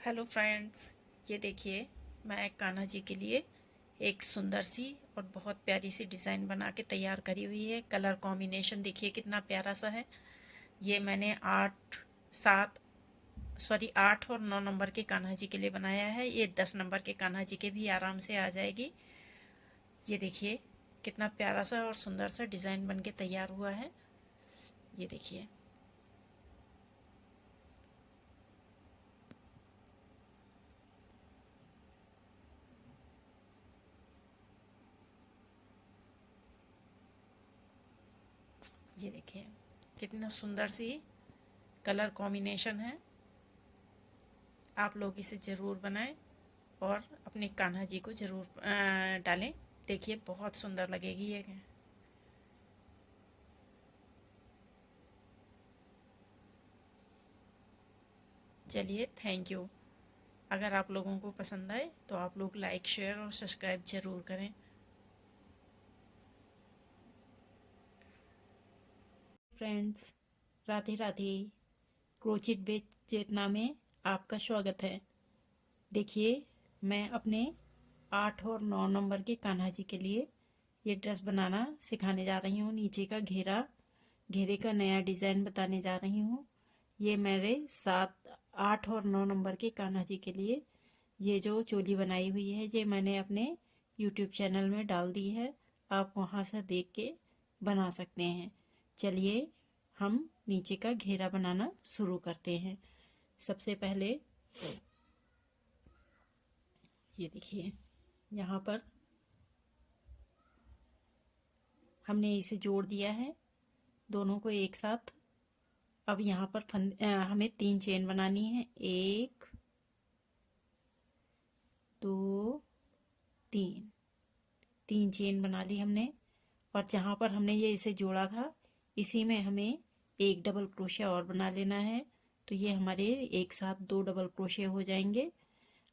Hello friends, ये देखिए मैं कान्हा जी के लिए एक सुंदर सी और बहुत प्यारी सी डिज़ाइन बना के तैयार करी हुई है। कलर कॉम्बिनेशन देखिए कितना प्यारा सा है। ये मैंने 8 और 9 नंबर के कान्हा जी के लिए बनाया है। ये 10 नंबर के कान्हा जी के भी आराम से आ जाएगी। ये देखिए कितना प्यारा सा और सुंदर सा डिज़ाइन बन के तैयार हुआ है। ये देखिए, ये देखिए कितना सुंदर सी कलर कॉम्बिनेशन है। आप लोग इसे ज़रूर बनाएं और अपने कान्हा जी को ज़रूर डालें। देखिए बहुत सुंदर लगेगी ये। चलिए, थैंक यू। अगर आप लोगों को पसंद आए तो आप लोग लाइक शेयर और सब्सक्राइब ज़रूर करें। फ्रेंड्स, राधे राधे। क्रोचिट बेच चेतना में आपका स्वागत है। देखिए, मैं अपने 8 और 9 नंबर के कान्हा जी के लिए ये ड्रेस बनाना सिखाने जा रही हूँ। नीचे का घेरे का नया डिज़ाइन बताने जा रही हूँ। ये मेरे 8 और 9 नंबर के कान्हा जी के लिए ये जो चोली बनाई हुई है, ये मैंने अपने यूट्यूब चैनल में डाल दी है। आप वहाँ से देख के बना सकते हैं। चलिए, हम नीचे का घेरा बनाना शुरू करते हैं। सबसे पहले ये देखिए, यहाँ पर हमने इसे जोड़ दिया है दोनों को एक साथ। अब यहाँ पर हमें 3 चेन बनानी है। 1 2 3, 3 चेन बना ली हमने। और जहाँ पर हमने ये इसे जोड़ा था, इसी में हमें एक डबल क्रोशिया और बना लेना है। तो ये हमारे एक साथ 2 डबल क्रोशिया हो जाएंगे।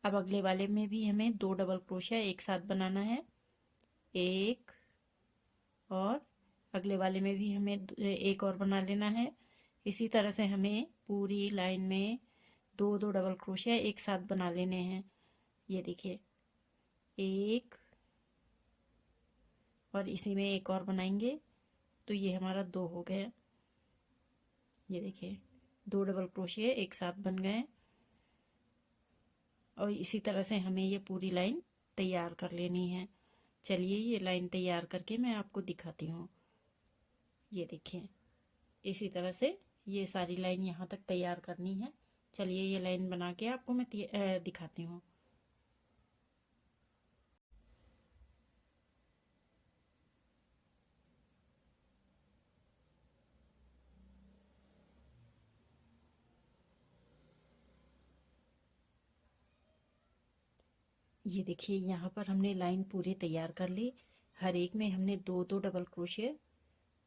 अब अगले वाले में भी हमें 2 डबल क्रोशिया एक साथ बनाना है। एक, और अगले वाले में भी हमें एक और बना लेना है। इसी तरह से हमें पूरी लाइन में 2 2 डबल क्रोशिया एक साथ बना लेने हैं। ये देखिए, एक, और इसी में एक और बनाएंगे तो ये हमारा 2 हो गया। ये देखिए, 2 डबल क्रोशिया एक साथ बन गए। और इसी तरह से हमें ये पूरी लाइन तैयार कर लेनी है। चलिए, ये लाइन तैयार करके मैं आपको दिखाती हूँ। ये देखिए, इसी तरह से ये सारी लाइन यहाँ तक तैयार करनी है। चलिए, ये लाइन बना के आपको मैं दिखाती हूँ। ये देखिए, यहाँ पर हमने लाइन पूरी तैयार कर ली। हर एक में हमने 2 2 डबल क्रोशिया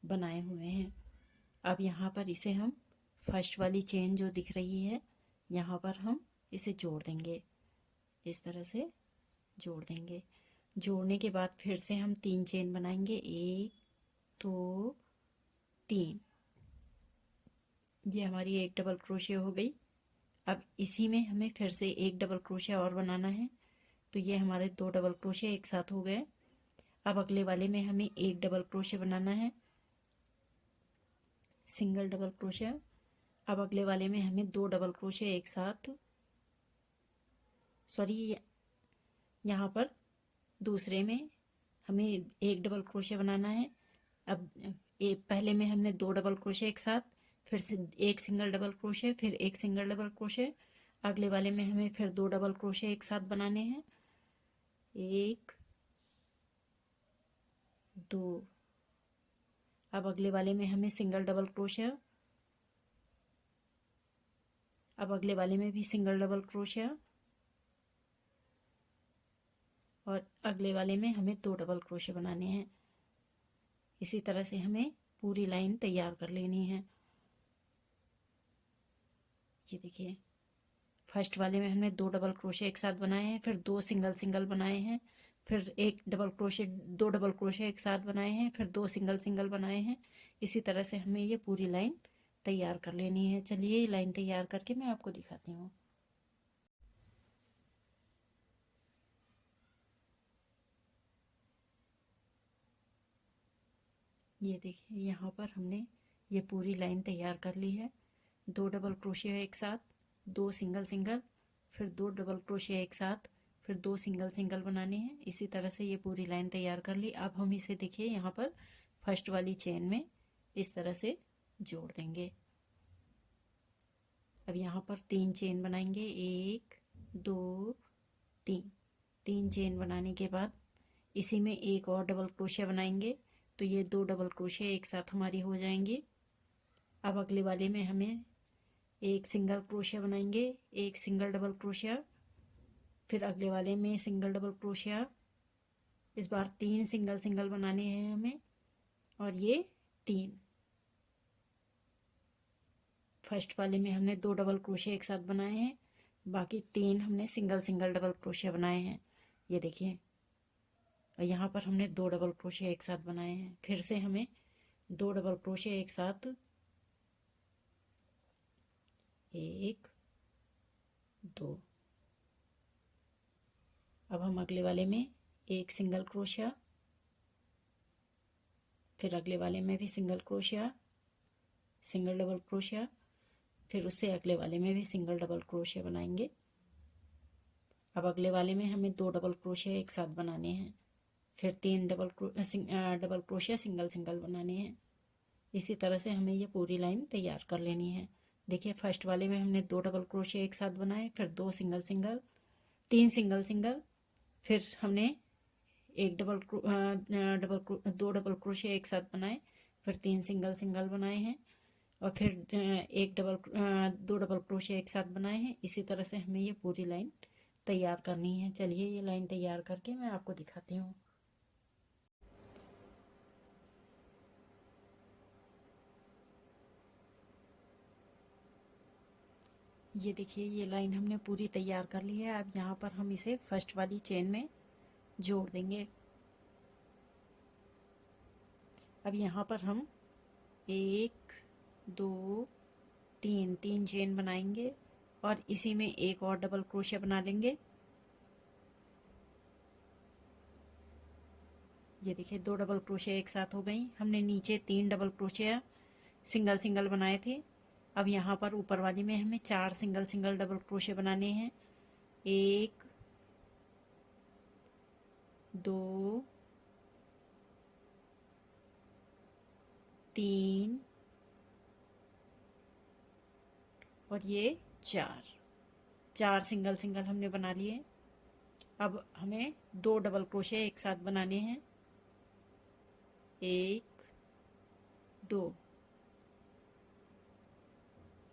बनाए हुए हैं। अब यहाँ पर इसे हम फर्स्ट वाली चेन जो दिख रही है, यहाँ पर हम इसे जोड़ देंगे। इस तरह से जोड़ देंगे। जोड़ने के बाद फिर से हम 3 चेन बनाएंगे। 1 2 3। ये हमारी एक डबल क्रोशिया हो गई। अब इसी में हमें फिर से एक डबल क्रोशिया और बनाना है। तो ये हमारे 2 डबल क्रोशिया एक साथ हो गए। अब अगले वाले में हमें एक डबल क्रोशिया बनाना है, सिंगल डबल क्रोशिया। अब अगले वाले में हमें 2 डबल क्रोशिया एक साथ, सॉरी, यहाँ पर दूसरे में हमें एक डबल क्रोशिया बनाना है। अब पहले में हमने 2 डबल क्रोशिया एक साथ, फिर से एक सिंगल डबल क्रोशिया, फिर एक सिंगल डबल क्रोशिया। अगले वाले में हमें फिर 2 डबल क्रोशिया एक साथ बनाने हैं। 1 2। अब अगले वाले में हमें सिंगल डबल क्रोशिया। अब अगले वाले में भी सिंगल डबल क्रोशिया। और अगले वाले में हमें 2 डबल क्रोशिया बनाने हैं। इसी तरह से हमें पूरी लाइन तैयार कर लेनी है। ये देखिए, फर्स्ट वाले में हमने 2 डबल क्रोशिया एक साथ बनाए हैं, फिर 2 सिंगल सिंगल बनाए हैं, फिर एक डबल क्रोशिया, 2 डबल क्रोशिया एक साथ बनाए हैं, फिर 2 सिंगल सिंगल बनाए हैं। इसी तरह से हमें ये पूरी लाइन तैयार कर लेनी है। चलिए, लाइन तैयार करके मैं आपको दिखाती हूँ। ये देखिए यहाँ पर हमने ये पूरी लाइन तैयार कर ली है। 2 डबल क्रोशिया एक साथ, 2 सिंगल सिंगल, फिर 2 डबल क्रोशिया एक साथ, फिर 2 सिंगल सिंगल बनाने हैं। इसी तरह से ये पूरी लाइन तैयार कर ली। अब हम इसे देखिए यहाँ पर फर्स्ट वाली चेन में इस तरह से जोड़ देंगे। अब यहाँ पर 3 चेन बनाएंगे, 1 2 3। 3 चेन बनाने के बाद इसी में एक और डबल क्रोशिया बनाएंगे, तो ये 2 डबल क्रोशिया एक साथ हमारी हो जाएंगी। अब अगले वाले में हमें एक सिंगल क्रोशिया बनाएंगे, एक सिंगल डबल क्रोशिया, फिर अगले वाले में सिंगल डबल क्रोशिया। इस बार 3 सिंगल सिंगल बनाने हैं हमें, और ये 3। फर्स्ट वाले में हमने 2 डबल क्रोशिया एक साथ बनाए हैं, बाकी 3 हमने सिंगल सिंगल डबल क्रोशिया बनाए हैं। ये देखिए, और यहाँ पर हमने 2 डबल क्रोशिया एक साथ बनाए हैं। फिर से हमें 2 डबल क्रोशिया एक साथ, 1 2। अब हम अगले वाले में एक सिंगल क्रोशिया, फिर अगले वाले में भी single crochet, single double crochet, फिर उससे अगले वाले में भी सिंगल डबल क्रोशिया बनाएंगे। अब अगले वाले में हमें 2 डबल क्रोशिया एक साथ बनाने हैं, फिर 3 डबल क्रोशिया सिंगल सिंगल बनाने हैं। इसी तरह से हमें ये पूरी लाइन तैयार कर लेनी है। देखिए फर्स्ट वाले में हमने 2 डबल क्रोशिया एक साथ बनाए, फिर 2 सिंगल सिंगल, 3 सिंगल सिंगल, फिर हमने एक 2 डबल क्रोशिया एक साथ बनाए, फिर 3 सिंगल सिंगल बनाए हैं, और फिर 2 डबल क्रोशिया एक साथ बनाए हैं। इसी तरह से हमें ये पूरी लाइन तैयार करनी है। चलिए ये लाइन तैयार करके मैं आपको दिखाती हूँ। ये देखिए ये लाइन हमने पूरी तैयार कर ली है। अब यहाँ पर हम इसे फर्स्ट वाली चेन में जोड़ देंगे। अब यहाँ पर हम 1 2 3 चेन बनाएंगे, और इसी में एक और डबल क्रोशिया बना लेंगे। ये देखिए 2 डबल क्रोशिया एक साथ हो गई। हमने नीचे 3 डबल क्रोशिया सिंगल सिंगल बनाए थे। अब यहाँ पर ऊपर वाली में हमें 4 सिंगल सिंगल डबल क्रोशिया बनाने हैं, 1 2 3 और ये 4 सिंगल सिंगल हमने बना लिए। अब हमें 2 डबल क्रोशिया एक साथ बनाने हैं, 1 2।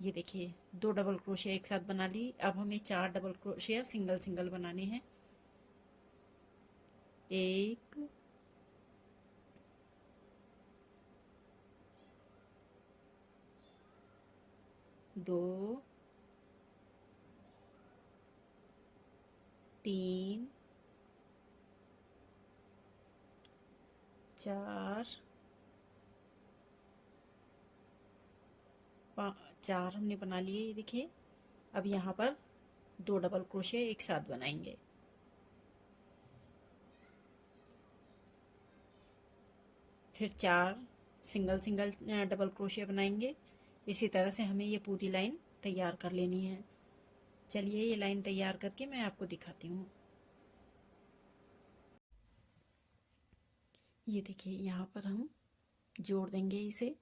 ये देखिए 2 डबल क्रोशिया एक साथ बना ली। अब हमें 4 डबल क्रोशिया सिंगल सिंगल बनाने हैं, 1 2 3 4 4 हमने बना लिए। ये देखिए अब यहाँ पर 2 डबल क्रोशिया एक साथ बनाएंगे, फिर 4 सिंगल सिंगल डबल क्रोशिया बनाएंगे। इसी तरह से हमें ये पूरी लाइन तैयार कर लेनी है। चलिए ये लाइन तैयार करके मैं आपको दिखाती हूँ। ये देखिए यहाँ पर हम जोड़ देंगे इसे।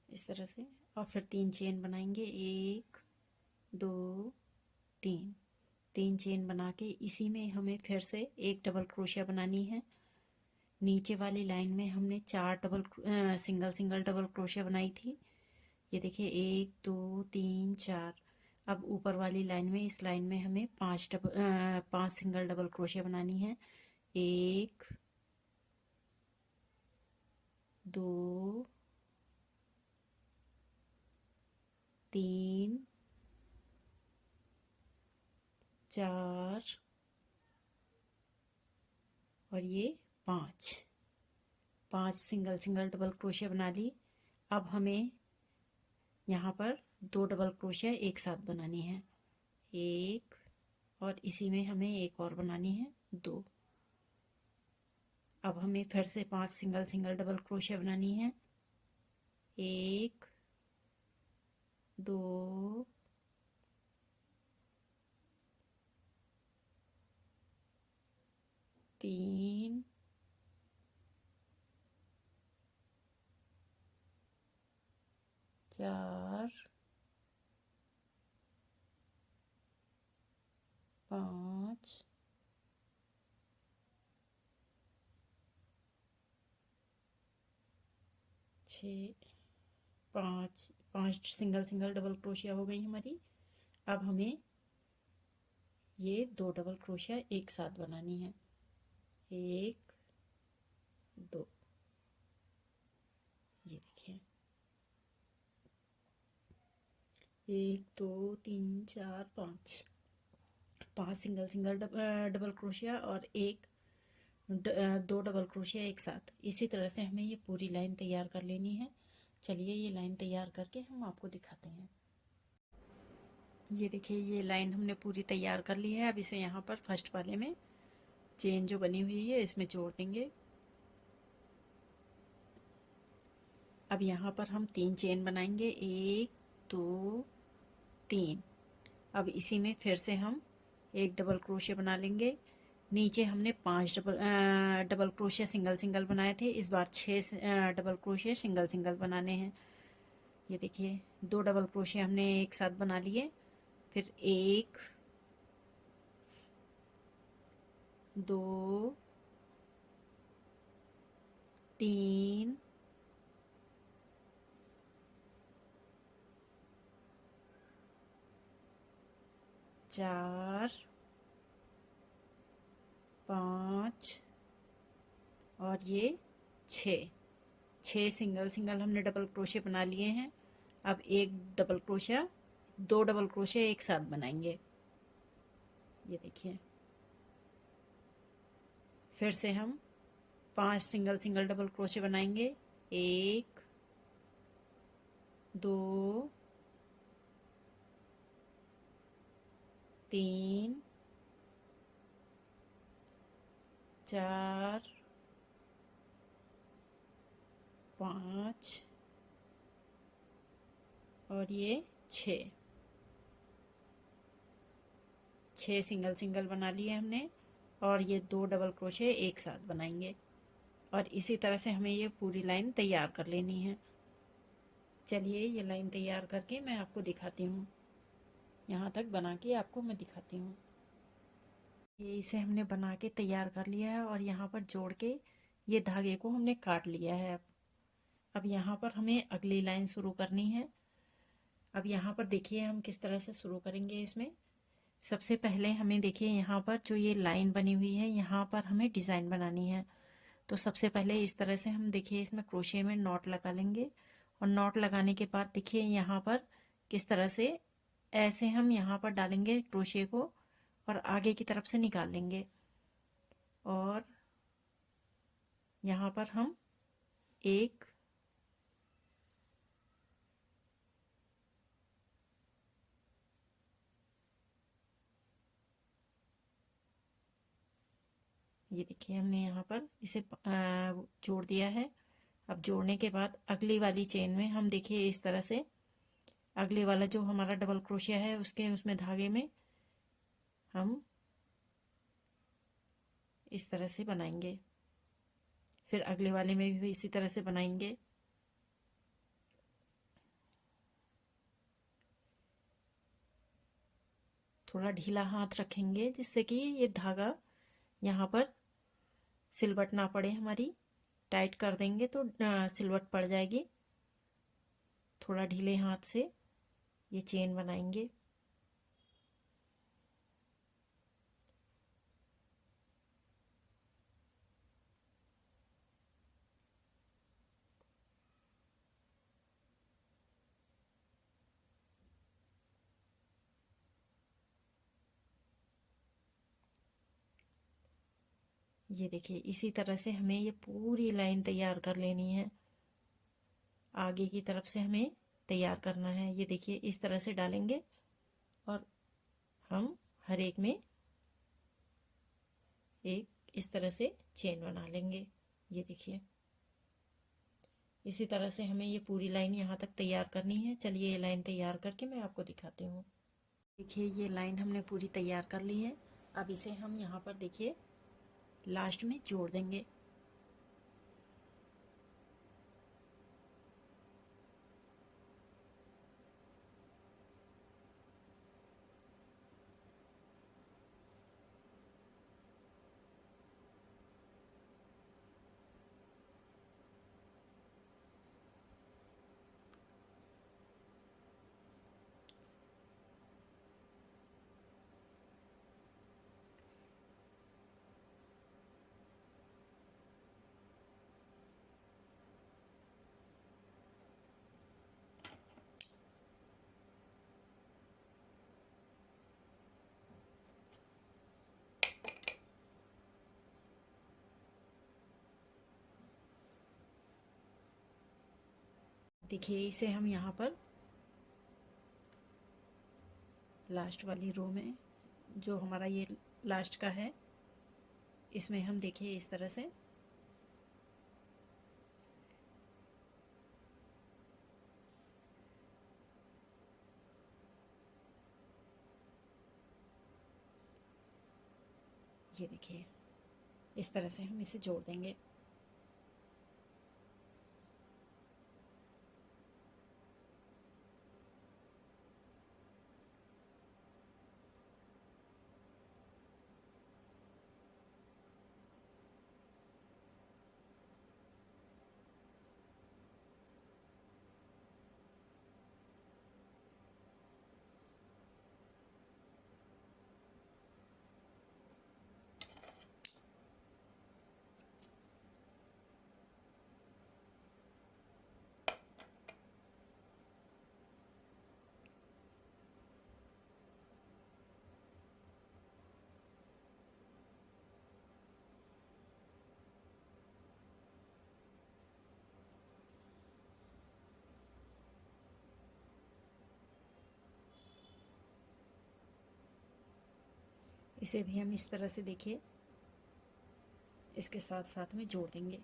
इस तरह से, और फिर 3 चेन बनाएंगे, 1 2 3 चेन बना के इसी में हमें फिर से एक डबल क्रोशिया बनानी है। नीचे वाली लाइन में हमने 4 सिंगल सिंगल डबल क्रोशिया बनाई थी। ये देखिए 1 2 3 4। अब ऊपर वाली लाइन में, इस लाइन में हमें 5 सिंगल डबल क्रोशिया बनानी है, 1 2 3 4 और ये 5 सिंगल सिंगल डबल क्रोशिया बना ली। अब हमें यहाँ पर 2 डबल क्रोशिया एक साथ बनानी है, 1, और इसी में हमें एक और बनानी है, 2। अब हमें फिर से 5 सिंगल सिंगल डबल क्रोशिया बनानी है। 1 2 3 4 5 6 पाँच सिंगल सिंगल डबल क्रोशिया हो गई हमारी। अब हमें ये 2 डबल क्रोशिया एक साथ बनानी है। 1 2, ये देखिए 1 2 3 4 5, 5 सिंगल सिंगल डबल क्रोशिया और 2 डबल क्रोशिया एक साथ। इसी तरह से हमें ये पूरी लाइन तैयार कर लेनी है। चलिए ये लाइन तैयार करके हम आपको दिखाते हैं। ये देखिए ये लाइन हमने पूरी तैयार कर ली है। अब इसे यहाँ पर फर्स्ट वाले में चेन जो बनी हुई है इसमें जोड़ देंगे। अब यहाँ पर हम 3 चेन बनाएंगे, 1 2 3। अब इसी में फिर से हम एक डबल क्रोशिया बना लेंगे। नीचे हमने 5 डबल क्रोशिया सिंगल सिंगल बनाए थे, इस बार 6 डबल क्रोशिया सिंगल सिंगल बनाने हैं। ये देखिए 2 डबल क्रोशिया हमने एक साथ बना लिए। फिर 1 2 3 4 5 और ये 6 सिंगल सिंगल हमने डबल क्रोशिया बना लिए हैं। अब एक डबल क्रोशिया 2 डबल क्रोशिया एक साथ बनाएंगे। ये देखिए फिर से हम 5 सिंगल सिंगल डबल क्रोशिया बनाएंगे। 1 2 3 4 5 और ये 6 सिंगल सिंगल बना लिए हमने और ये 2 डबल क्रोशिया एक साथ बनाएंगे। और इसी तरह से हमें ये पूरी लाइन तैयार कर लेनी है। चलिए ये लाइन तैयार करके मैं आपको दिखाती हूँ। यहाँ तक बना के आपको मैं दिखाती हूँ। ये इसे हमने बना के तैयार कर लिया है और यहाँ पर जोड़ के ये धागे को हमने काट लिया है। अब यहाँ पर हमें अगली लाइन शुरू करनी है। अब यहाँ पर देखिए हम किस तरह से शुरू करेंगे। इसमें सबसे पहले हमें देखिए यहाँ पर जो ये लाइन बनी हुई है यहाँ पर हमें डिज़ाइन बनानी है। तो सबसे पहले इस तरह से हम देखिए इसमें क्रोशिया में नॉट लगा लेंगे और नॉट लगाने के बाद देखिए यहाँ पर किस तरह से ऐसे हम यहाँ पर डालेंगे क्रोशिया को और आगे की तरफ से निकाल लेंगे। और यहाँ पर हम एक ये देखिए हमने यहाँ पर इसे जोड़ दिया है। अब जोड़ने के बाद अगली वाली चेन में हम देखिए इस तरह से अगले वाला जो हमारा डबल क्रोशिया है उसके उसमें धागे में हम इस तरह से बनाएंगे। फिर अगले वाले में भी इसी तरह से बनाएंगे। थोड़ा ढीला हाथ रखेंगे जिससे कि ये धागा यहाँ पर सिलवट ना पड़े हमारी। टाइट कर देंगे तो सिलवट पड़ जाएगी। थोड़ा ढीले हाथ से ये चेन बनाएंगे। ये देखिए इसी तरह से हमें ये पूरी लाइन तैयार कर लेनी है। आगे की तरफ से हमें तैयार करना है। ये देखिए इस तरह से डालेंगे और हम हर एक में एक इस तरह से चेन बना लेंगे। ये देखिए, इसी तरह से हमें ये पूरी लाइन यहाँ तक तैयार करनी है। चलिए ये लाइन तैयार करके मैं आपको दिखाती हूँ। देखिए ये लाइन हमने पूरी तैयार कर ली है। अब इसे हम यहाँ पर देखिए लास्ट में जोड़ देंगे। देखिए इसे हम यहाँ पर लास्ट वाली रो में, जो हमारा ये लास्ट का है, इसमें हम देखिए इस तरह से ये देखिए इस तरह से हम इसे जोड़ देंगे। इसे भी हम इस तरह से देखिए इसके साथ साथ में जोड़ देंगे।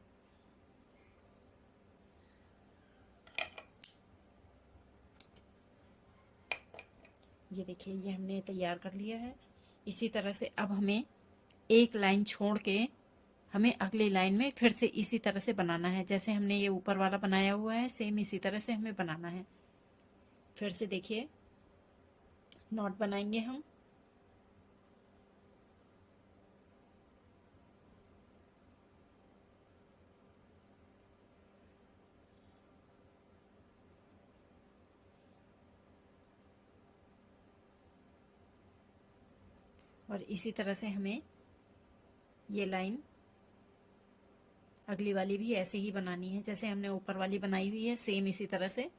ये देखिए ये हमने तैयार कर लिया है। इसी तरह से अब हमें एक लाइन छोड़ के हमें अगली लाइन में फिर से इसी तरह से बनाना है। जैसे हमने ये ऊपर वाला बनाया हुआ है, सेम इसी तरह से हमें बनाना है। फिर से देखिए नॉट बनाएंगे हम। और इसी तरह से हमें ये लाइन अगली वाली भी ऐसे ही बनानी है जैसे हमने ऊपर वाली बनाई हुई है, सेम इसी तरह से।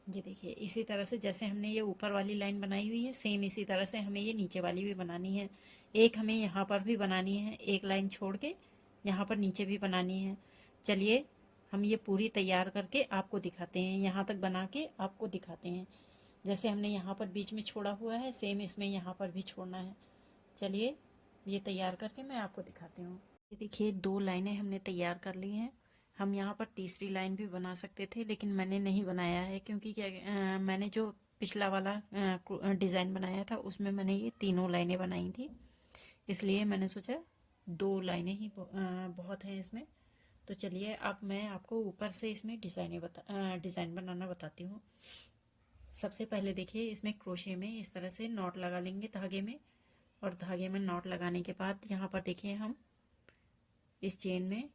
ये देखिए इसी तरह से जैसे हमने ये ऊपर वाली लाइन बनाई हुई है, सेम इसी तरह से हमें ये नीचे वाली भी बनानी है। एक हमें यहाँ पर भी बनानी है, एक लाइन छोड़ के यहाँ पर नीचे भी बनानी है। चलिए हम ये पूरी तैयार करके आपको दिखाते हैं, यहाँ तक बना के आपको दिखाते हैं। जैसे हमने यहाँ पर बीच में छोड़ा हुआ है, सेम इसमें यहाँ पर भी छोड़ना है। चलिए ये तैयार करके मैं आपको दिखाती हूँ। ये देखिए 2 लाइनें हमने तैयार कर ली हैं। हम यहाँ पर तीसरी लाइन भी बना सकते थे, लेकिन मैंने नहीं बनाया है क्योंकि क्या मैंने जो पिछला वाला डिज़ाइन बनाया था उसमें मैंने ये तीनों लाइनें बनाई थी, इसलिए मैंने सोचा 2 लाइनें ही बहुत हैं इसमें। तो चलिए अब मैं आपको ऊपर से इसमें डिज़ाइन बनाना बताती हूँ। सबसे पहले देखिए इसमें क्रोशे में इस तरह से नॉट लगा लेंगे धागे में, और धागे में नॉट लगाने के बाद यहाँ पर देखिए हम इस चेन में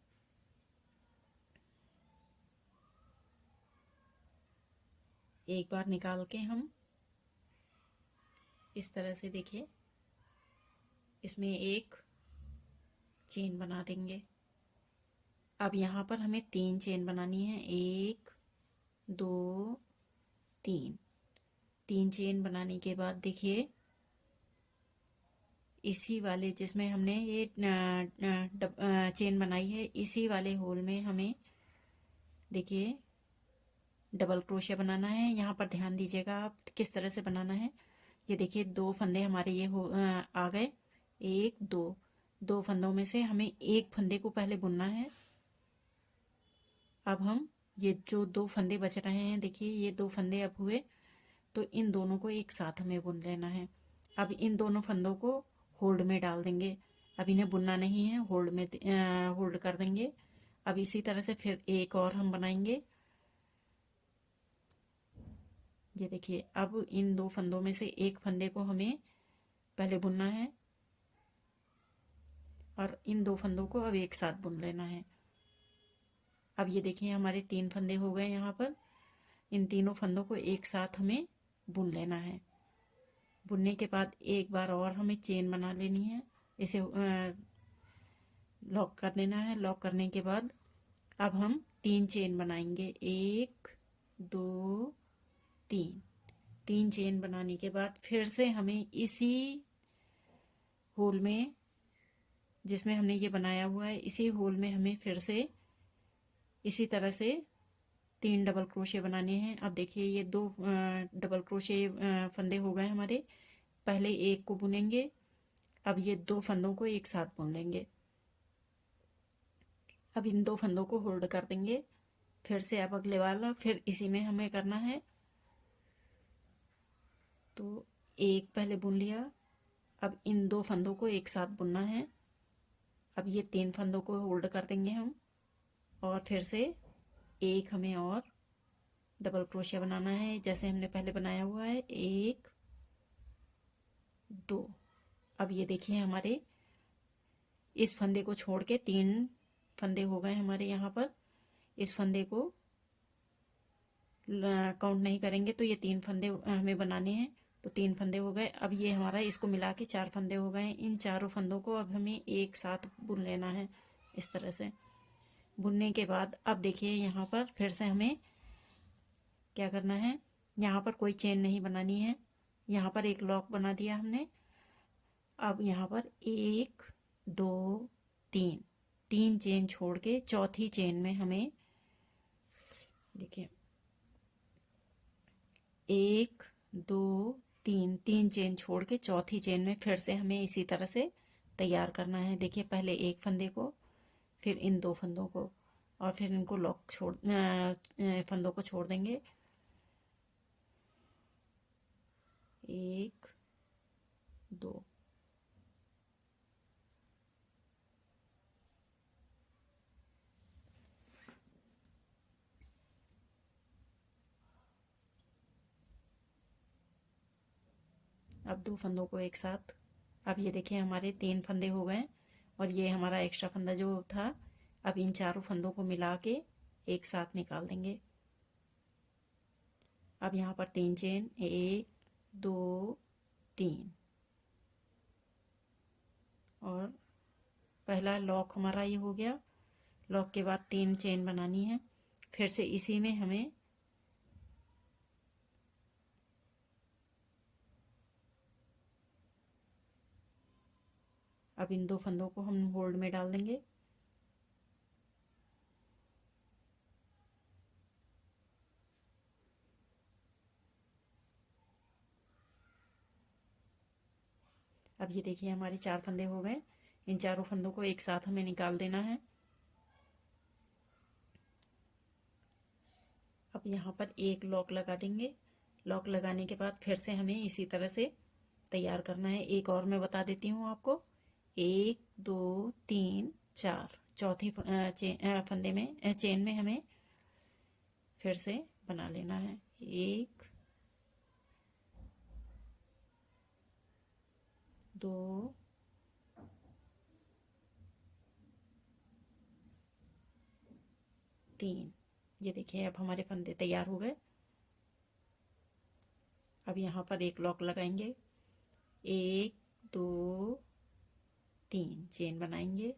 एक बार निकाल के हम इस तरह से देखिए इसमें एक चेन बना देंगे। अब यहाँ पर हमें 3 चेन बनानी है, 1 2 3। 3 चेन बनाने के बाद देखिए इसी वाले जिसमें हमने ये चेन बनाई है, इसी वाले होल में हमें देखिए डबल क्रोशिया बनाना है। यहाँ पर ध्यान दीजिएगा आप किस तरह से बनाना है। ये देखिए 2 फंदे हमारे ये आ गए, 1 2। 2 फंदों में से हमें एक फंदे को पहले बुनना है। अब हम ये जो 2 फंदे बच रहे हैं, देखिए ये 2 फंदे अब हुए, तो इन दोनों को एक साथ हमें बुन लेना है। अब इन दोनों फंदों को होल्ड में डाल देंगे। अब इन्हें बुनना नहीं है, होल्ड में होल्ड कर देंगे। अब इसी तरह से फिर एक और हम बनाएंगे। ये देखिए अब इन 2 फंदों में से एक फंदे को हमें पहले बुनना है और इन 2 फंदों को अब एक साथ बुन लेना है। अब ये देखिए हमारे 3 फंदे हो गए यहाँ पर। इन तीनों फंदों को एक साथ हमें बुन लेना है। बुनने के बाद एक बार और हमें चेन बना लेनी है, इसे लॉक कर देना है। लॉक करने के बाद अब हम 3 चेन बनाएंगे, 1 2 3। 3 चेन बनाने के बाद फिर से हमें इसी होल में जिसमें हमने ये बनाया हुआ है, इसी होल में हमें फिर से इसी तरह से 3 डबल क्रोशे बनाने हैं। अब देखिए ये 2 डबल क्रोशे फंदे हो गए हमारे। पहले एक को बुनेंगे, अब ये 2 फंदों को एक साथ बुन लेंगे। अब इन 2 फंदों को होल्ड कर देंगे। फिर से अब अगले वाला फिर इसी में हमें करना है, तो एक पहले बुन लिया। अब इन 2 फंदों को एक साथ बुनना है। अब ये 3 फंदों को होल्ड कर देंगे हम, और फिर से एक हमें और डबल क्रोशिया बनाना है जैसे हमने पहले बनाया हुआ है, 1 2। अब ये देखिए हमारे इस फंदे को छोड़ के 3 फंदे हो गए हमारे यहाँ पर। इस फंदे को काउंट नहीं करेंगे तो ये 3 फंदे हमें बनाने हैं, तो 3 फंदे हो गए। अब ये हमारा इसको मिला के 4 फंदे हो गए। इन चारों फंदों को अब हमें एक साथ बुन लेना है इस तरह से। बुनने के बाद अब देखिए यहाँ पर फिर से हमें क्या करना है, यहाँ पर कोई चेन नहीं बनानी है। यहाँ पर एक लॉक बना दिया हमने। अब यहाँ पर 1 2 3, 3 चेन छोड़ के चौथी चेन में हमें देखिए 1 2 3, 3 चेन छोड़ के चौथी चेन में फिर से हमें इसी तरह से तैयार करना है। देखिए पहले एक फंदे को, फिर इन 2 फंदों को, और फिर इनको लॉक फंदों को छोड़ देंगे। 1 2। अब 2 फंदों को एक साथ। अब ये देखिए हमारे 3 फंदे हो गए और ये हमारा एक्स्ट्रा फंदा जो था, अब इन चारों फंदों को मिला के एक साथ निकाल देंगे। अब यहाँ पर 3 चेन, 1 2 3, और पहला लॉक हमारा ये हो गया। लॉक के बाद 3 चेन बनानी है। फिर से इसी में हमें अब इन 2 फंदों को हम होल्ड में डाल देंगे। अब ये देखिए हमारे 4 फंदे हो गए। इन चारों फंदों को एक साथ हमें निकाल देना है। अब यहाँ पर एक लॉक लगा देंगे। लॉक लगाने के बाद फिर से हमें इसी तरह से तैयार करना है। एक और मैं बता देती हूँ आपको, 1 2 3 4, चौथी फंदे में चेन में हमें फिर से बना लेना है। 1 2 3। ये देखिए अब हमारे फंदे तैयार हो गए। अब यहाँ पर एक लॉक लगाएंगे, 1 2 3 चेन बनाएंगे।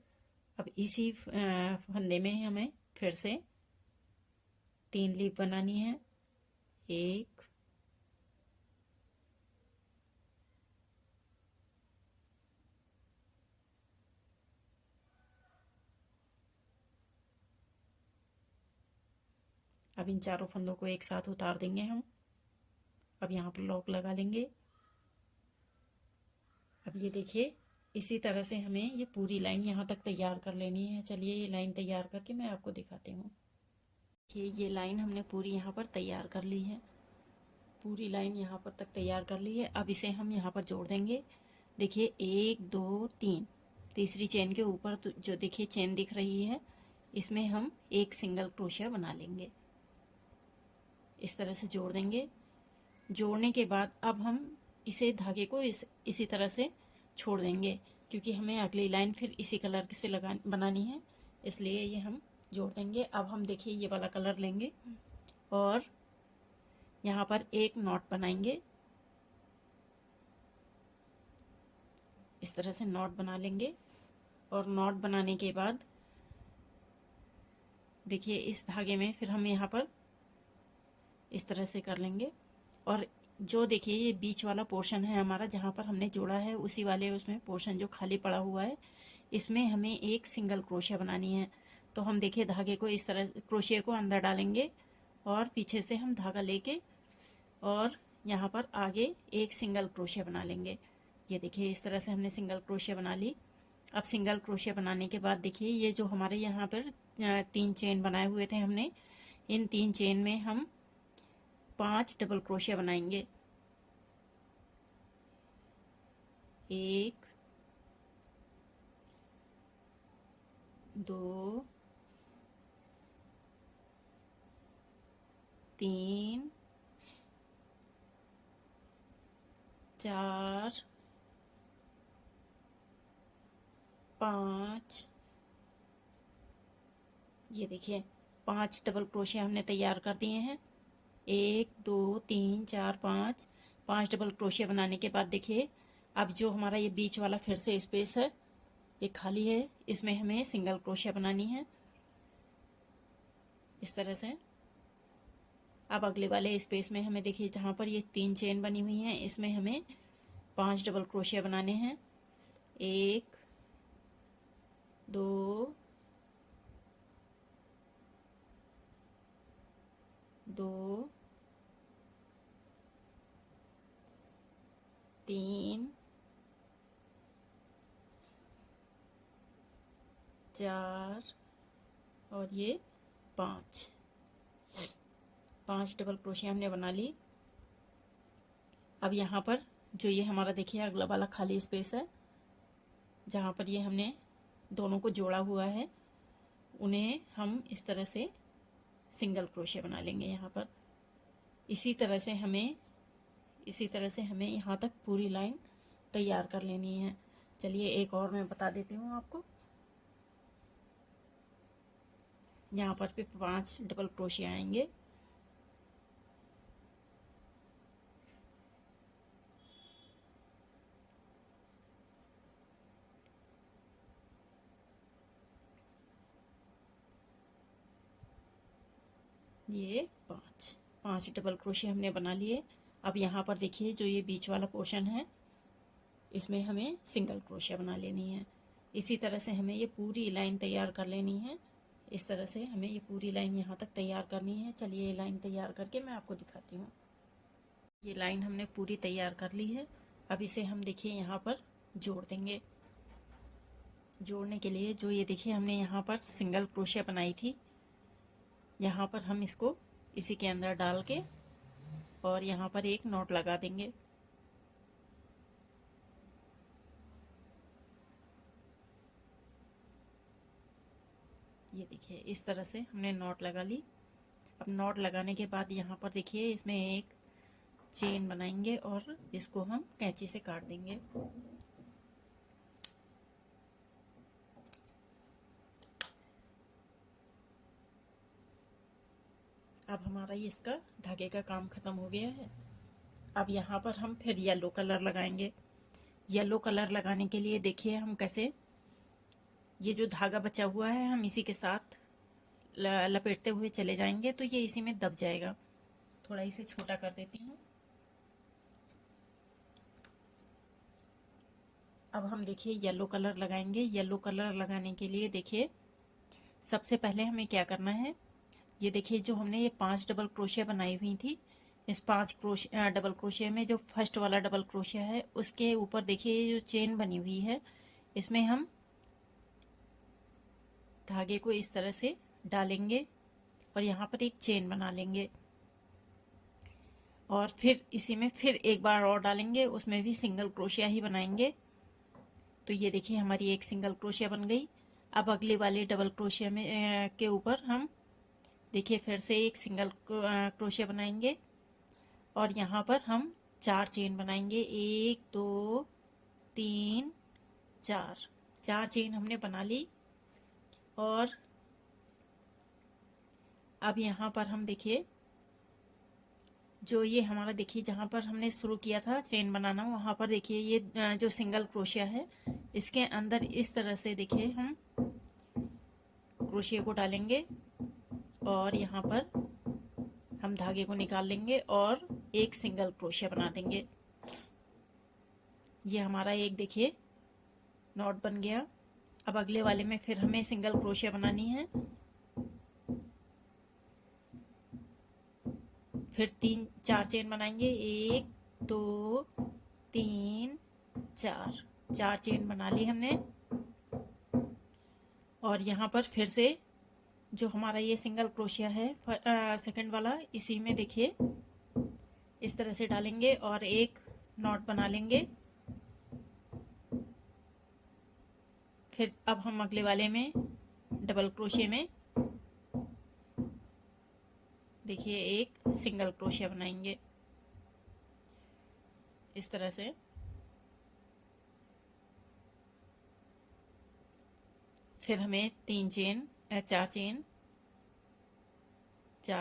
अब इसी फंदे में हमें फिर से 3 लीफ बनानी है। 1, अब इन चारों फंदों को एक साथ उतार देंगे हम। अब यहाँ पर लॉक लगा लेंगे। अब ये देखिए, इसी तरह से हमें ये पूरी लाइन यहाँ तक तैयार कर लेनी है। चलिए ये लाइन तैयार करके मैं आपको दिखाती हूँ। ये लाइन हमने पूरी यहाँ पर तैयार कर ली है। पूरी लाइन यहाँ पर तक तैयार कर ली है। अब इसे हम यहाँ पर जोड़ देंगे। देखिए 1 2 3, तीसरी चेन के ऊपर जो देखिए चेन दिख रही है, इसमें हम एक सिंगल क्रोशिया बना लेंगे। इस तरह से जोड़ देंगे। जोड़ने के बाद अब हम इसे धागे को इसी तरह से छोड़ देंगे, क्योंकि हमें अगली लाइन फिर इसी कलर से बनानी है, इसलिए ये हम जोड़ देंगे। अब हम देखिए ये वाला कलर लेंगे और यहाँ पर एक नॉट बनाएंगे। इस तरह से नॉट बना लेंगे और नॉट बनाने के बाद देखिए इस धागे में फिर हम यहाँ पर इस तरह से कर लेंगे। और जो देखिए ये बीच वाला पोर्शन है हमारा, जहाँ पर हमने जोड़ा है उसी वाले उसमें पोर्शन जो खाली पड़ा हुआ है, इसमें हमें एक सिंगल क्रोशिया बनानी है। तो हम देखिए धागे को इस तरह क्रोशिया को अंदर डालेंगे और पीछे से हम धागा लेके और यहाँ पर आगे एक सिंगल क्रोशिया बना लेंगे। ये देखिए इस तरह से हमने सिंगल क्रोशिया बना ली। अब सिंगल क्रोशिया बनाने के बाद देखिए ये जो हमारे यहाँ पर 3 चेन बनाए हुए थे हमने, इन 3 चेन में हम 5 डबल क्रोशिया बनाएंगे। 1 2 3 4 5, ये देखिए 5 डबल क्रोशिया हमने तैयार कर दिए हैं। 1 2 3 4 5, 5 डबल क्रोशिया बनाने के बाद देखिए अब जो हमारा ये बीच वाला फिर से स्पेस है, ये खाली है, इसमें हमें सिंगल क्रोशिया बनानी है इस तरह से। अब अगले वाले स्पेस में हमें देखिए जहाँ पर ये 3 चेन बनी हुई हैं, इसमें हमें 5 डबल क्रोशिया बनाने हैं। 1 2 2 3 4 और ये 5 डबल क्रोशिया हमने बना ली। अब यहाँ पर जो ये हमारा देखिए अगला वाला खाली स्पेस है, जहाँ पर ये हमने दोनों को जोड़ा हुआ है, उन्हें हम इस तरह से सिंगल क्रोशिया बना लेंगे यहाँ पर। इसी तरह से हमें यहाँ तक पूरी लाइन तैयार कर लेनी है। चलिए एक और मैं बता देती हूँ आपको। यहाँ पर भी 5 डबल क्रोशिया आएंगे। ये 5 डबल क्रोशिया हमने बना लिए। अब यहाँ पर देखिए जो ये बीच वाला पोर्शन है, इसमें हमें सिंगल क्रोशिया बना लेनी है। इसी तरह से हमें ये पूरी लाइन तैयार कर लेनी है। इस तरह से हमें ये पूरी लाइन यहाँ तक तैयार करनी है। चलिए ये लाइन तैयार करके मैं आपको दिखाती हूँ। ये लाइन हमने पूरी तैयार कर ली है। अब इसे हम देखिए यहाँ पर जोड़ देंगे। जोड़ने के लिए जो ये देखिए हमने यहाँ पर सिंगल क्रोशिया बनाई थी, यहाँ पर हम इसको इसी के अंदर डाल के और यहाँ पर एक नॉट लगा देंगे। ये देखिए इस तरह से हमने नॉट लगा ली। अब नॉट लगाने के बाद यहाँ पर देखिए इसमें एक चेन बनाएंगे और इसको हम कैंची से काट देंगे। अब हमारा ये इसका धागे का काम खत्म हो गया है। अब यहाँ पर हम फिर येलो कलर लगाएंगे। येलो कलर लगाने के लिए देखिए हम कैसे ये जो धागा बचा हुआ है हम इसी के साथ लपेटते हुए चले जाएंगे तो ये इसी में दब जाएगा। थोड़ा इसे छोटा कर देती हूँ। अब हम देखिए येलो कलर लगाएंगे। येलो कलर लगाने के लिए देखिए सबसे पहले हमें क्या करना है, ये देखिए जो हमने ये 5 डबल क्रोशिया बनाई हुई थी, इस 5 डबल क्रोशिया में जो फर्स्ट वाला डबल क्रोशिया है उसके ऊपर देखिए ये जो चेन बनी हुई है, इसमें हम धागे को इस तरह से डालेंगे और यहाँ पर एक चेन बना लेंगे और फिर इसी में फिर एक बार और डालेंगे, उसमें भी सिंगल क्रोशिया ही बनाएंगे। तो ये देखिए हमारी एक सिंगल क्रोशिया बन गई। अब अगले वाले डबल क्रोशिया में के ऊपर हम देखिए फिर से एक सिंगल क्रोशिया बनाएंगे और यहाँ पर हम 4 चेन बनाएंगे। 1 2 3 4 चेन हमने बना ली। और अब यहाँ पर हम देखिए जो ये हमारा देखिए जहाँ पर हमने शुरू किया था चेन बनाना, वहाँ पर देखिए ये जो सिंगल क्रोशिया है इसके अंदर इस तरह से देखिए हम क्रोशिया को डालेंगे और यहाँ पर हम धागे को निकाल लेंगे और एक सिंगल क्रोशिया बना देंगे। ये हमारा एक देखिए नॉट बन गया। अब अगले वाले में फिर हमें सिंगल क्रोशिया बनानी है। फिर 4 चेन बनाएंगे। 1 2 3 4 चेन बना ली हमने। और यहाँ पर फिर से जो हमारा ये सिंगल क्रोशिया है सेकंड वाला, इसी में देखिए इस तरह से डालेंगे और एक नॉट बना लेंगे। फिर अब हम अगले वाले में डबल क्रोशिया में देखिए एक सिंगल क्रोशिया बनाएंगे इस तरह से। फिर हमें 4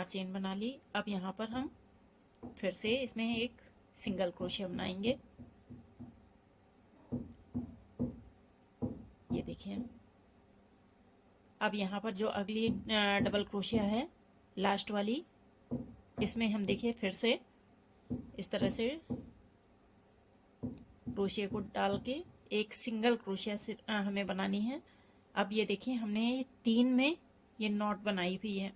चेन बना ली। अब यहाँ पर हम फिर से इसमें एक सिंगल क्रोशिया बनाएंगे। ये देखिए अब यहाँ पर जो अगली डबल क्रोशिया है लास्ट वाली, इसमें हम देखिए फिर से इस तरह से क्रोशिया को डाल के एक सिंगल क्रोशिया से हमें बनानी है। अब ये देखिए हमने 3 में ये नॉट बनाई हुई है,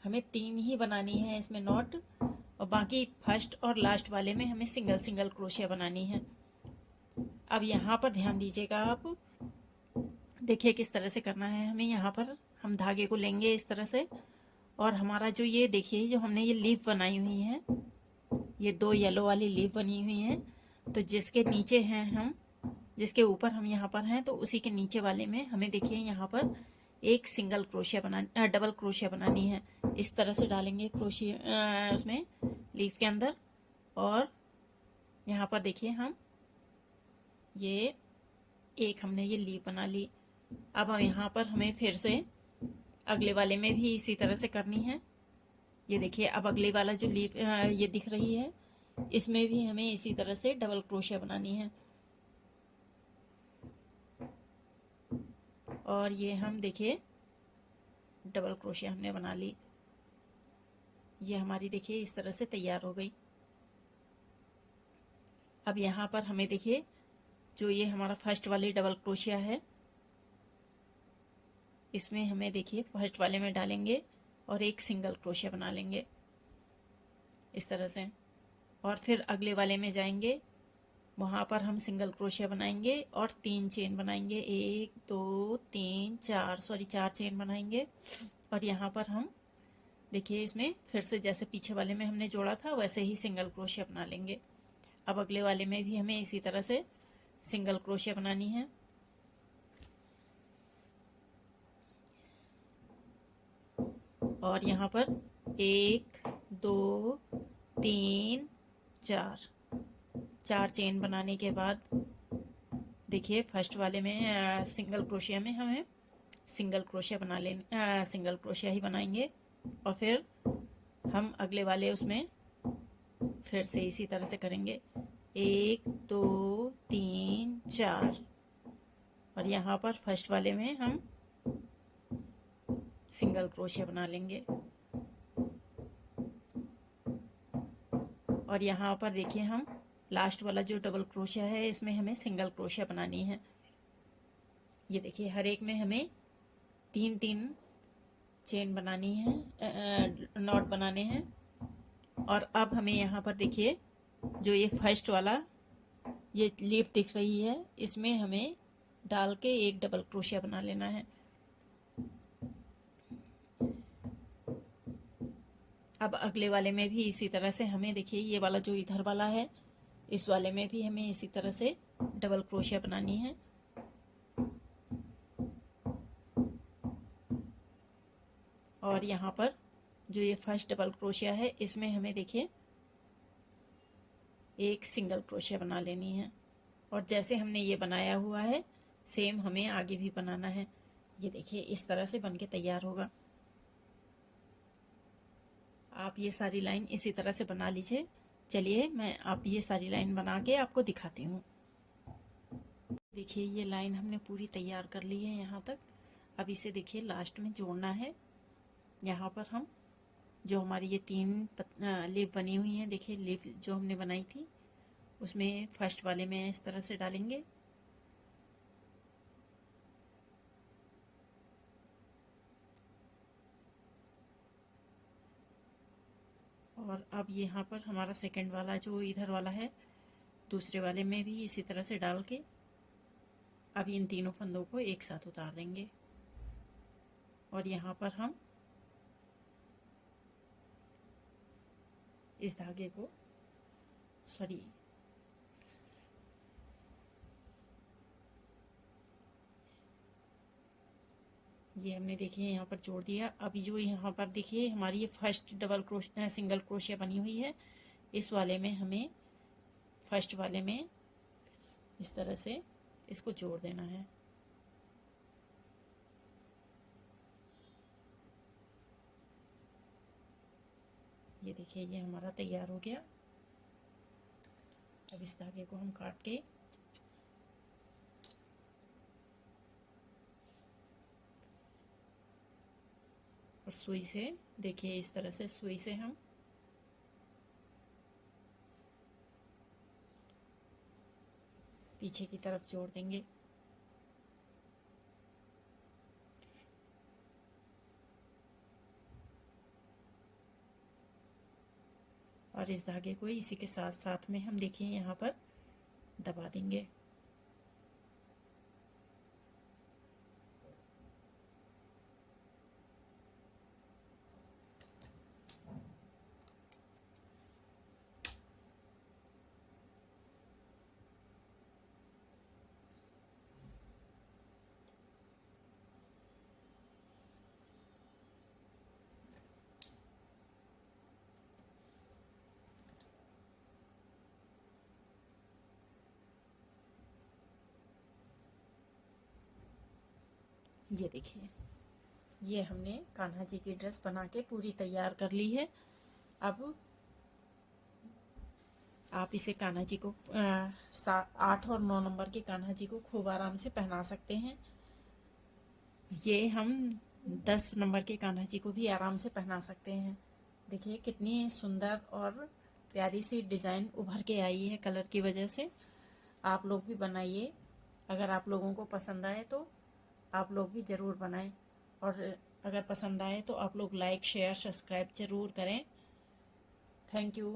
हमें 3 ही बनानी है इसमें नॉट, और बाकी फर्स्ट और लास्ट वाले में हमें सिंगल सिंगल क्रोशिया बनानी है। अब यहाँ पर ध्यान दीजिएगा आप, देखिए किस तरह से करना है हमें। यहाँ पर हम धागे को लेंगे इस तरह से और हमारा जो ये देखिए जो हमने ये लीफ बनाई हुई है, ये 2 येलो वाली लीफ बनी हुई है, तो जिसके नीचे हैं हम, जिसके ऊपर हम यहाँ पर हैं, तो उसी के नीचे वाले में हमें देखिए यहाँ पर एक सिंगल क्रोशिया बनानी, डबल क्रोशिया बनानी है। इस तरह से डालेंगे क्रोशिया उसमें लीफ के अंदर और यहाँ पर देखिए हम ये एक हमने ये लीफ बना ली। अब हम यहाँ पर हमें फिर से अगले वाले में भी इसी तरह से करनी है। ये देखिए अब अगले वाला जो लीफ ये दिख रही है, इसमें भी हमें इसी तरह से डबल क्रोशिया बनानी है। और ये हम देखिए डबल क्रोशिया हमने बना ली। ये हमारी देखिए इस तरह से तैयार हो गई। अब यहाँ पर हमें देखिए जो ये हमारा फर्स्ट वाली डबल क्रोशिया है, इसमें हमें देखिए फर्स्ट वाले में डालेंगे और एक सिंगल क्रोशिया बना लेंगे इस तरह से। और फिर अगले वाले में जाएंगे, वहाँ पर हम सिंगल क्रोशिया बनाएंगे और 3 चेन बनाएंगे। 1 2 3 4 चेन बनाएंगे और यहाँ पर हम देखिए इसमें फिर से जैसे पीछे वाले में हमने जोड़ा था वैसे ही सिंगल क्रोशिया बना लेंगे। अब अगले वाले में भी हमें इसी तरह से सिंगल क्रोशिया बनानी है। और यहाँ पर 1 2 3 4 चेन बनाने के बाद देखिए फर्स्ट वाले में सिंगल क्रोशिया में हमें सिंगल क्रोशिया बना लेने, सिंगल क्रोशिया ही बनाएंगे। और फिर हम अगले वाले उसमें फिर से इसी तरह से करेंगे। 1 2 3 4 और यहाँ पर फर्स्ट वाले में हम सिंगल क्रोशिया बना लेंगे। और यहाँ पर देखिए हम लास्ट वाला जो डबल क्रोशिया है इसमें हमें सिंगल क्रोशिया बनानी है। ये देखिए हर एक में हमें 3-3 चेन बनानी है, नॉट बनाने हैं। और अब हमें यहाँ पर देखिए जो ये फर्स्ट वाला ये लीफ दिख रही है इसमें हमें डाल के एक डबल क्रोशिया बना लेना है। अब अगले वाले में भी इसी तरह से हमें देखिए ये वाला जो इधर वाला है इस वाले में भी हमें इसी तरह से डबल क्रोशिया बनानी है। और यहाँ पर जो ये फर्स्ट डबल क्रोशिया है इसमें हमें देखिए एक सिंगल क्रोशिया बना लेनी है। और जैसे हमने ये बनाया हुआ है सेम हमें आगे भी बनाना है। ये देखिए इस तरह से बनके तैयार होगा। आप ये सारी लाइन इसी तरह से बना लीजिए। चलिए मैं आप ये सारी लाइन बना के आपको दिखाती हूँ। देखिए ये लाइन हमने पूरी तैयार कर ली है यहाँ तक। अब इसे देखिए लास्ट में जोड़ना है। यहाँ पर हम जो हमारी ये 3 लीफ बनी हुई हैं, देखिए लीफ जो हमने बनाई थी उसमें फर्स्ट वाले में इस तरह से डालेंगे। और अब यहाँ पर हमारा सेकंड वाला जो इधर वाला है दूसरे वाले में भी इसी तरह से डाल के अब इन तीनों फंदों को एक साथ उतार देंगे। और यहाँ पर हम इस धागे को ये हमने देखिए यहाँ पर जोड़ दिया। अभी जो यहाँ पर देखिए हमारी ये फर्स्ट सिंगल क्रोशिया बनी हुई है इस वाले में हमें फर्स्ट वाले में इस तरह से इसको जोड़ देना है। ये देखिए ये हमारा तैयार हो गया। अब इस धागे को हम काट के और सुई से देखिए इस तरह से सुई से हम पीछे की तरफ जोड़ देंगे। और इस धागे को इसी के साथ साथ में हम देखिए यहाँ पर दबा देंगे। ये देखिए ये हमने कान्हा जी की ड्रेस बना के पूरी तैयार कर ली है। अब आप इसे कान्हा जी को 8 और 9 नंबर के कान्हा जी को खूब आराम से पहना सकते हैं। ये हम 10 नंबर के कान्हा जी को भी आराम से पहना सकते हैं। देखिए कितनी सुंदर और प्यारी सी डिज़ाइन उभर के आई है कलर की वजह से। आप लोग भी बनाइए। अगर आप लोगों को पसंद आए तो आप लोग भी ज़रूर बनाएं। और अगर पसंद आए तो आप लोग लाइक शेयर सब्सक्राइब ज़रूर करें। Thank you.